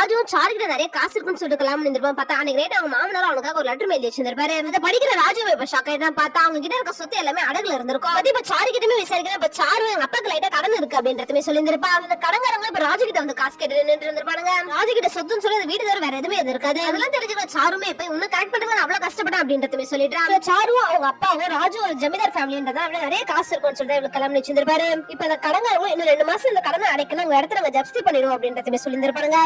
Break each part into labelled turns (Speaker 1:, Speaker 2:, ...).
Speaker 1: ராஜுவும் sir கிட்ட நிறைய காசு இருக்குன்னு சொல்லிட்டு கிளம்பி இருந்திருப்பான். பார்த்தா அன்னைக்கு நைட் அவங்க மாமனாரும் அவனுக்காக ஒரு லெட்டர் எழுதி வச்சிருப்பாரு. இதை படிக்கிற ராஜுவை இப்ப ஷாக் ஆயிட்டான். பார்த்தா அவங்க கிட்ட இருக்க சொத்து எல்லாமே அடகுல இருந்திருக்கும். அது இப்ப சாரு கிட்டமே விசாரிக்கிறேன். இப்ப சாரு எங்க அப்பாக்கு லைட்டா கடன் இருக்கு அப்படின்றதுமே சொல்லியிருப்பா. அந்த கடன்காரங்களும் இப்ப ராஜு கிட்ட வந்து காசு கேட்டு நின்று இருந்திருப்பாங்க. ராஜு கிட்ட சொத்துன்னு சொல்லி அந்த வீடு தவிர வேற எதுவுமே இருக்காது. அதெல்லாம் தெரிஞ்சுக்க சாருமே இப்ப இன்னும் கரெக்ட் பண்ணுங்க அவ்வளவு கஷ்டப்பட்டேன் அப்படின்றதுமே சொல்லிட்டு சாருவும் அவங்க அப்பாவும் ராஜு ஒரு ஜமீன்தார் ஃபேமிலின்றதா நிறைய காசு இருக்கும்னு சொல்லிட்டு இவங்க கிளம்பி வச்சிருப்பாரு. இப்ப அந்த கடன்காரங்களும் இன்னும் 2 மாசம் இந்த கடனை அடைக்கணும் அவங்க இடத்துல நாங்க ஜப்தி பண்ணிடுவோம் அப்படின்றதுமே சொல்லியிருப்பாங்க.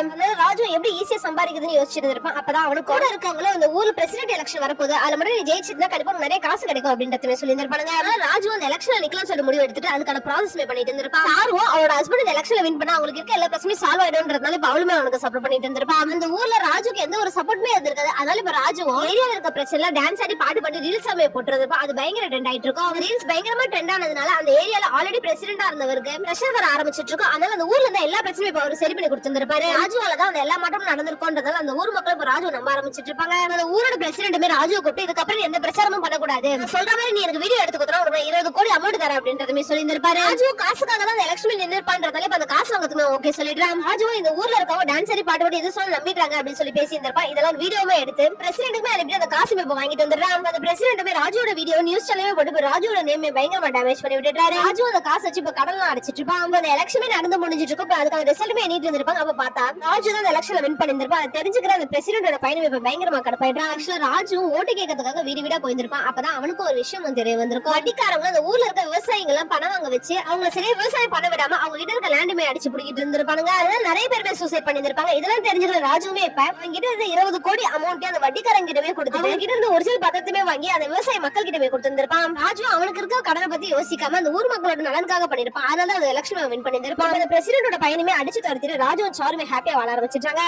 Speaker 1: ராஜு எப்படி ஈஸியா சம்பாதிக்குதுன்னு யோசிச்சுட்டு இருப்பான். அப்பதான் அவனுக்கு கூட இருக்காங்களோ அந்த ஊர்ல பிரசிடென்ட் எலெக்ஷன் வரப்போகுது, அதுல மட்டும் நீ ஜெயிச்சிருந்தா கண்டிப்பா நிறைய காசு கிடைக்கும் அப்படின்றதுமே சொல்லியிருப்பாங்க. அதனால ராஜு அந்த எலெக்ஷன்ல நிக்கலாம் சொல்லி முடிவு எடுத்துட்டு அதுக்கான ப்ராசஸ் பண்ணிட்டு இருந்திருப்பான். சாருவும் அவரோட ஹஸ்பண்ட் இந்த எலெக்ஷன்ல வின் பண்ணா அவங்களுக்கு இருக்க எல்லா பிரச்சனையும் சால்வ் ஆயிடும்ன்றதுனால இப்ப அவளுமே அவனுக்கு சப்போர்ட் பண்ணிட்டு இருந்திருப்பான். அந்த ஊர்ல ராஜுக்கு எந்த ஒரு சப்போர்ட்டுமே இருந்திருக்காது. அதனால இப்ப ராஜுவும் ஏரியால இருக்க பிரச்சனை டான்ஸ் ஆடி பாட்டு பாடி ரீல்ஸ் போட்டுருப்பா. அது பயங்கர ட்ரெண்ட் ஆயிட்டு இருக்கும். அந்த ரீல்ஸ் பயங்கரமா ட்ரெண்ட் ஆனதுனால அந்த ஏரியால ஆல்ரெடி பிரசிடென்டா இருந்தவருக்கு பிரஷர் வர ஆரம்பிச்சிட்டு இருக்கும். அதனால அந்த ஊர்ல இருந்த எல்லா பிரச்சனையும் இப்ப அவர் சரி பண்ணி கொடுத்திருப்பாரு. ராஜுவால தான் அந்த எல்லா மாற்றமும் நடந்திருக்கும்ன்றதால அந்த ஊர் மக்கள் இப்ப ராஜு நம்ப ஆரம்பிச்சிட்டு இருப்பாங்க. அந்த ஊரோட பிரசிடென்ட்டுமே ராஜுவை கூப்பிட்டு இதுக்கப்புறம் எந்த பிரச்சாரமும் பண்ணக்கூடாது, சொல்ற மாதிரி நீ எனக்கு வீடியோ எடுத்து கொடுத்தா ஒரு 20 கோடி அமௌண்ட் தர அப்படின்றதுமே சொல்லியிருப்பாரு. ராஜு காசுக்காக தான் அந்த எலெக்ஷன்ல நின்றுப்பான்றதால இப்ப அந்த காசு வாங்கத்துமே ஓகே சொல்லிடுறான். ராஜுவும் இந்த ஊர்ல இருக்கவங்க டான்ஸ் ஆடி பாட்டு பாடி எது சொல்ல நம்பிட்டாங்க அப்படின்னு சொல்லி பேசி இருந்திருப்பா. இதெல்லாம் வீடியோவே எடுத்து பிரசிடென்ட்டுமே அனுப்பி அந்த காசு இப்ப வாங்கிட்டு வந்துடுறான். அந்த பிரசிடென்ட்டுமே ராஜுவோட வீடியோ நியூஸ் சேனலே போட்டு ராஜுவோட நேம் பயங்கரமா டேமேஜ் பண்ணி விட்டுட்டாரு. ராஜு அந்த காசு வச்சு இப்ப கடன்லாம் அடிச்சிட்டு இருப்பான். அந்த எலெக்ஷனே நடந்து முடிஞ்சிட்டு இருக்கும். அதுக்கான ரிசல்ட்டுமே எண்ணிட்டு இருந்திருப்பாங்க. அப்ப பார்த்தா ராஜு தான் அந்த எலெக்ஷன்ல வின் பண்ணிருப்பான். அதை தெரிஞ்சுக்கிற அந்த பிரசிடென்ட்டோட பையனும் இப்ப பயங்கரமா கடப்பாயிட்டான். ஆக்சுவலா ராஜு ஓட்டு கேட்கறதுக்காக வீடு வீடா போயிருந்திருப்பான். அப்பதான் அவனுக்கு ஒரு விஷயம் தெரிய வந்திருக்கும். வட்டிக்காரங்க அந்த ஊர்ல இருக்க விவசாயிகள் எல்லாம் பணம் வாங்க வச்சு அவங்க சரியா விவசாயம் பண்ண விடாம அவங்க கிட்ட இருக்க லேண்டுமே அடிச்சு பிடிக்கிட்டு இருந்திருப்பாங்க. அதனால நிறைய பேர் சூசைட் பண்ணிருப்பாங்க. இதெல்லாம் தெரிஞ்சுக்கிற ராஜுமே இப்ப அவங்க கிட்ட இருந்து 20 கோடி அமௌண்ட் அந்த வட்டிக்காரங்க கிட்டவே கொடுத்து அவங்க கிட்ட இருந்து ஒரிஜினல் பத்திரத்தையுமே வாங்கி அந்த விவசாய மக்கள் கிட்டவே கொடுத்திருப்பான். ராஜு அவனுக்கு இருக்க கடனை பத்தி யோசிக்காம அந்த ஊர் மக்களோட நலனுக்காக பண்ணிருப்பான். அதனால அந்த எலெக்ஷன் வின் பண்ணிருப்பான். அந்த பிரசிடென்ட்டோட பையனுமே அடிச்சு தடுத்துட்டு ராஜுவும் சாருமே ஹாப்பியா வாழ ஆரம்பிச்சிட்டாங்க.